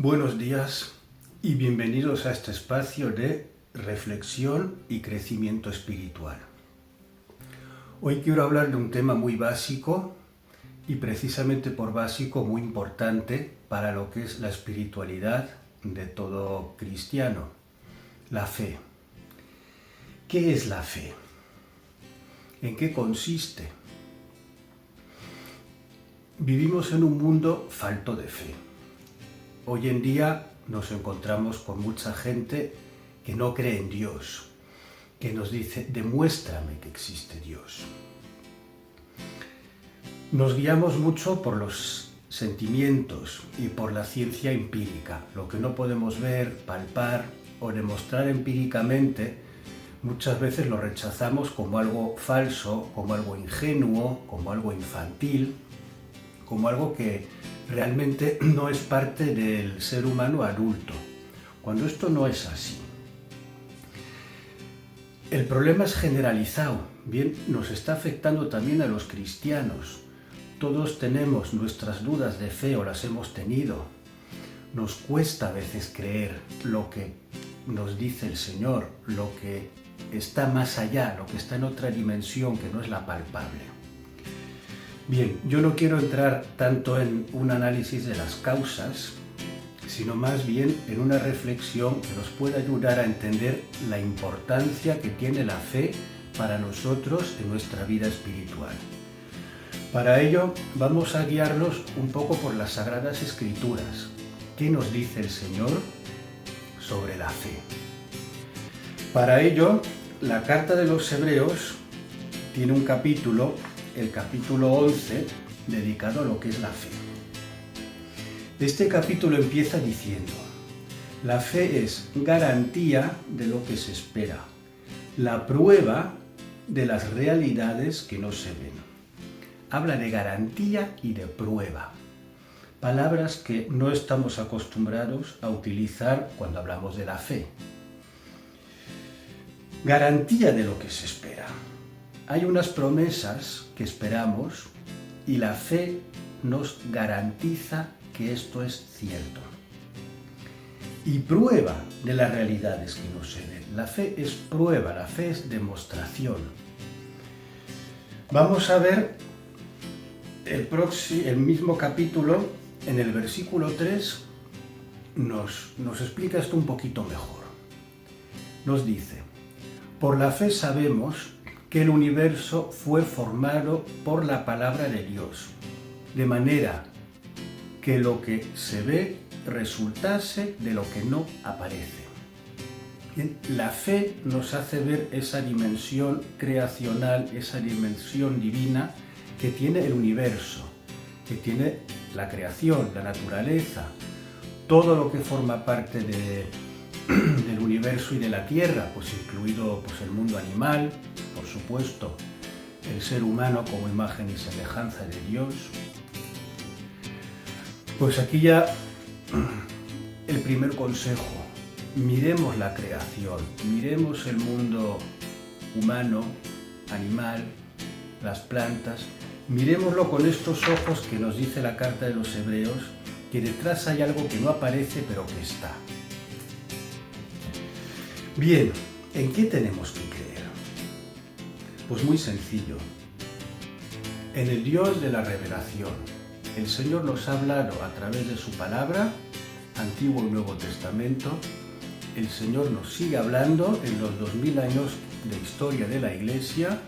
Buenos días y bienvenidos a este espacio de reflexión y crecimiento espiritual. Hoy quiero hablar de un tema muy básico y precisamente por básico muy importante para lo que es la espiritualidad de todo cristiano, la fe. ¿Qué es la fe? ¿En qué consiste? Vivimos en un mundo falto de fe. Hoy en día nos encontramos con mucha gente que no cree en Dios, que nos dice, demuéstrame que existe Dios. Nos guiamos mucho por los sentimientos y por la ciencia empírica. Lo que no podemos ver, palpar o demostrar empíricamente, muchas veces lo rechazamos como algo falso, como algo ingenuo, como algo infantil, como algo que realmente no es parte del ser humano adulto, cuando esto no es así. El problema es generalizado, bien, nos está afectando también a los cristianos. Todos tenemos nuestras dudas de fe o las hemos tenido. Nos cuesta a veces creer lo que nos dice el Señor, lo que está más allá, lo que está en otra dimensión que no es la palpable. Bien, yo no quiero entrar tanto en un análisis de las causas, sino más bien en una reflexión que nos pueda ayudar a entender la importancia que tiene la fe para nosotros en nuestra vida espiritual. Para ello vamos a guiarnos un poco por las Sagradas Escrituras. ¿Qué nos dice el Señor sobre la fe? Para ello, la carta de los Hebreos tiene un capítulo, el capítulo 11, dedicado a lo que es la fe. Este capítulo empieza diciendo, la fe es garantía de lo que se espera, la prueba de las realidades que no se ven. Habla de garantía y de prueba, palabras que no estamos acostumbrados a utilizar cuando hablamos de la fe. Garantía de lo que se espera. Hay unas promesas que esperamos y la fe nos garantiza que esto es cierto. Y prueba de las realidades que no se ven. La fe es prueba, la fe es demostración. Vamos a ver el mismo capítulo, en el versículo 3, nos explica esto un poquito mejor. Nos dice, por la fe sabemos que el universo fue formado por la palabra de Dios, de manera que lo que se ve resultase de lo que no aparece. Bien, la fe nos hace ver esa dimensión creacional, esa dimensión divina que tiene el universo, que tiene la creación, la naturaleza, todo lo que forma parte del universo y de la tierra, pues incluido el mundo animal, por supuesto, el ser humano como imagen y semejanza de Dios. Pues aquí ya el primer consejo, miremos la creación, miremos el mundo humano, animal, las plantas, miremoslo con estos ojos que nos dice la carta de los Hebreos, que detrás hay algo que no aparece pero que está. Bien, ¿en qué tenemos que creer? Pues muy sencillo, en el Dios de la revelación. El Señor nos ha hablado a través de su palabra, Antiguo y Nuevo Testamento. El Señor nos sigue hablando en los 2000 años de historia de la Iglesia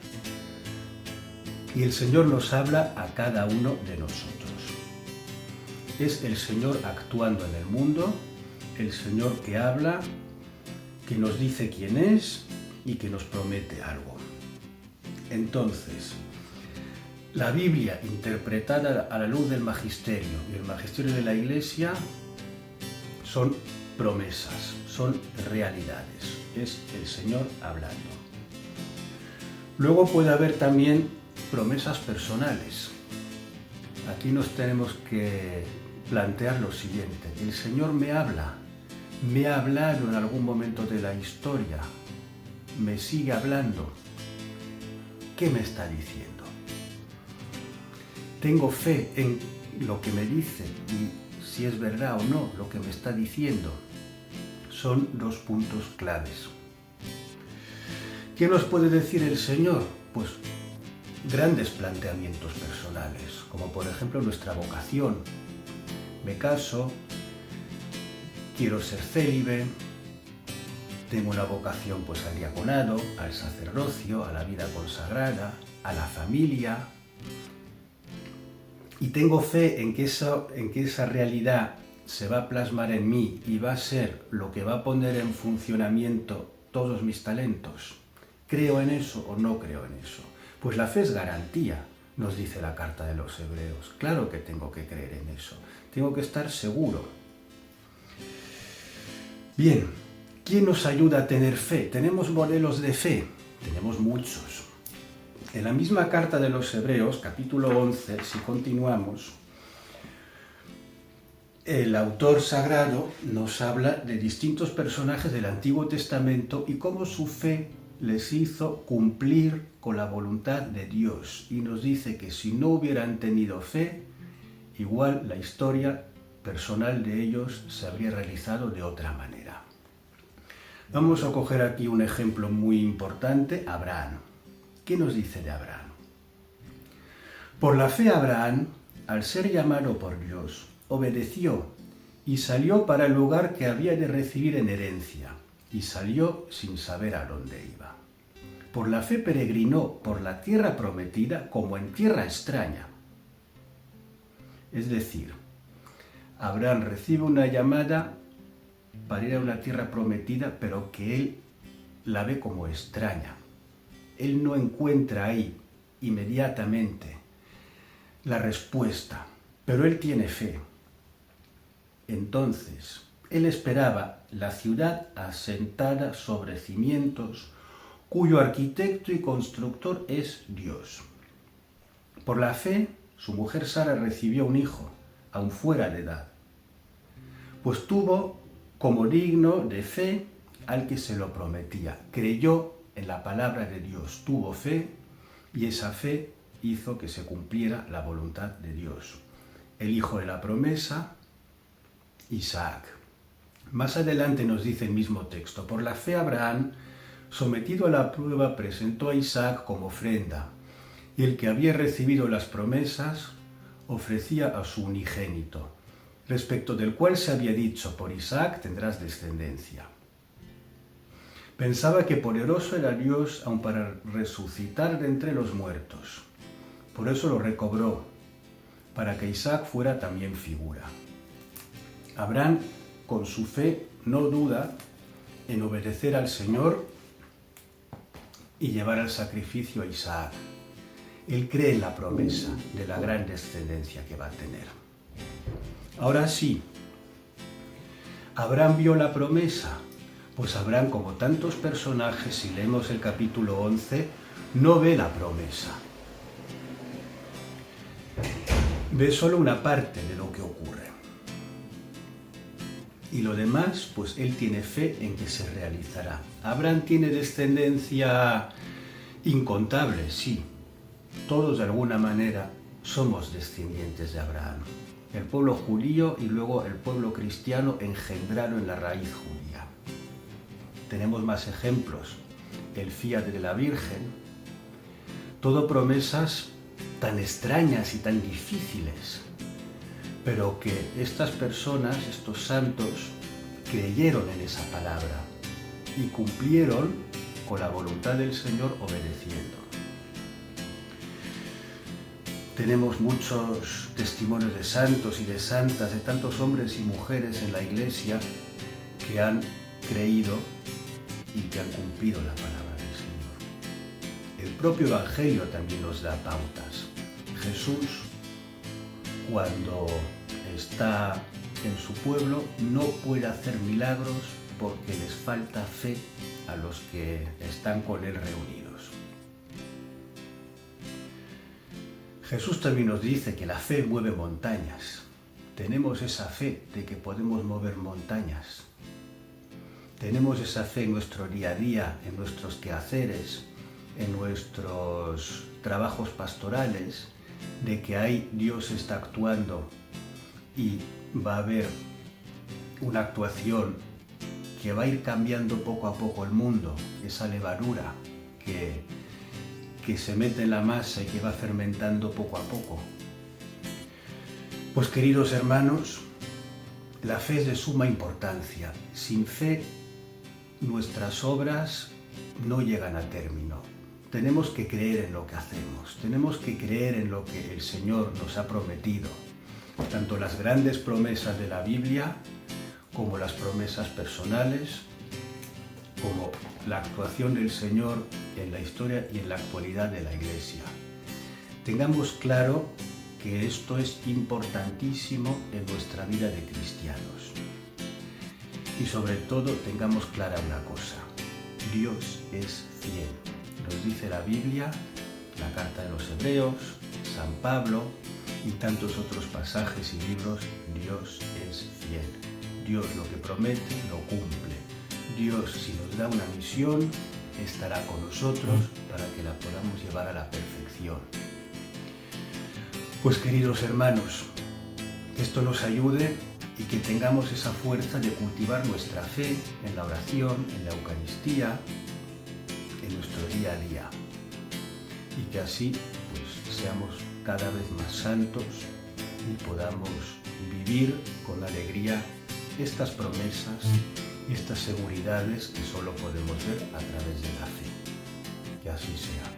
y el Señor nos habla a cada uno de nosotros. Es el Señor actuando en el mundo, el Señor que habla, que nos dice quién es y que nos promete algo. Entonces, la Biblia interpretada a la luz del magisterio y el magisterio de la Iglesia son promesas, son realidades, es el Señor hablando. Luego puede haber también promesas personales. Aquí nos tenemos que plantear lo siguiente, el Señor me habla, me ha hablado en algún momento de la historia, me sigue hablando. ¿Qué me está diciendo? Tengo fe en lo que me dice y si es verdad o no lo que me está diciendo. Son dos puntos claves. ¿Qué nos puede decir el Señor? Pues grandes planteamientos personales, como por ejemplo nuestra vocación. Me caso, quiero ser célibe, tengo una vocación pues al diaconado, al sacerdocio, a la vida consagrada, a la familia, y tengo fe en que esa realidad se va a plasmar en mí y va a ser lo que va a poner en funcionamiento todos mis talentos. ¿Creo en eso o no creo en eso? Pues la fe es garantía, nos dice la carta de los Hebreos. Claro que tengo que creer en eso, tengo que estar seguro. Bien, ¿quién nos ayuda a tener fe? Tenemos modelos de fe, tenemos muchos. En la misma carta de los Hebreos, capítulo 11, si continuamos, el autor sagrado nos habla de distintos personajes del Antiguo Testamento y cómo su fe les hizo cumplir con la voluntad de Dios. Y nos dice que si no hubieran tenido fe, igual la historia personal de ellos se habría realizado de otra manera. Vamos a coger aquí un ejemplo muy importante, Abraham. ¿Qué nos dice de Abraham? Por la fe Abraham, al ser llamado por Dios, obedeció y salió para el lugar que había de recibir en herencia, y salió sin saber a dónde iba. Por la fe peregrinó por la tierra prometida como en tierra extraña. Es decir, Abraham recibe una llamada para ir a una tierra prometida, pero que él la ve como extraña. Él no encuentra ahí inmediatamente la respuesta, pero él tiene fe. Entonces, él esperaba la ciudad asentada sobre cimientos, cuyo arquitecto y constructor es Dios. Por la fe, su mujer Sara recibió un hijo, aun fuera de edad, pues tuvo como digno de fe al que se lo prometía. Creyó en la palabra de Dios, tuvo fe, y esa fe hizo que se cumpliera la voluntad de Dios. El hijo de la promesa, Isaac. Más adelante nos dice el mismo texto: por la fe Abraham, sometido a la prueba, presentó a Isaac como ofrenda, y el que había recibido las promesas ofrecía a su unigénito, respecto del cual se había dicho: por Isaac tendrás descendencia. Pensaba que poderoso era Dios aun para resucitar de entre los muertos. Por eso lo recobró, para que Isaac fuera también figura. Abraham, con su fe, no duda en obedecer al Señor y llevar al sacrificio a Isaac. Él cree en la promesa de la gran descendencia que va a tener. Ahora sí, ¿Abraham vio la promesa? Pues Abraham, como tantos personajes, si leemos el capítulo 11, no ve la promesa. Ve solo una parte de lo que ocurre. Y lo demás, pues él tiene fe en que se realizará. Abraham tiene descendencia incontable, sí. Todos de alguna manera somos descendientes de Abraham. El pueblo judío y luego el pueblo cristiano engendrado en la raíz judía. Tenemos más ejemplos. El fiat de la Virgen. Todo promesas tan extrañas y tan difíciles, pero que estas personas, estos santos, creyeron en esa palabra y cumplieron con la voluntad del Señor obedeciendo. Tenemos muchos testimonios de santos y de santas, de tantos hombres y mujeres en la Iglesia que han creído y que han cumplido la palabra del Señor. El propio Evangelio también nos da pautas. Jesús, cuando está en su pueblo, no puede hacer milagros porque les falta fe a los que están con él reunidos. Jesús también nos dice que la fe mueve montañas. Tenemos esa fe de que podemos mover montañas. Tenemos esa fe en nuestro día a día, en nuestros quehaceres, en nuestros trabajos pastorales, de que ahí Dios está actuando y va a haber una actuación que va a ir cambiando poco a poco el mundo, esa levadura que se mete en la masa y que va fermentando poco a poco. Pues queridos hermanos, la fe es de suma importancia. Sin fe, nuestras obras no llegan a término. Tenemos que creer en lo que hacemos, tenemos que creer en lo que el Señor nos ha prometido, tanto las grandes promesas de la Biblia como las promesas personales, como la actuación del Señor en la historia y en la actualidad de la Iglesia. Tengamos claro que esto es importantísimo en nuestra vida de cristianos. Y sobre todo tengamos clara una cosa: Dios es fiel. Nos dice la Biblia, la carta de los Hebreos, San Pablo y tantos otros pasajes y libros. Dios es fiel. Dios lo que promete lo cumple. Dios, si nos da una misión, estará con nosotros para que la podamos llevar a la perfección. Pues queridos hermanos, que esto nos ayude y que tengamos esa fuerza de cultivar nuestra fe en la oración, en la Eucaristía, en nuestro día a día. Y que así pues seamos cada vez más santos y podamos vivir con alegría estas promesas y estas seguridades que solo podemos ver a través de la fe. Que así sea.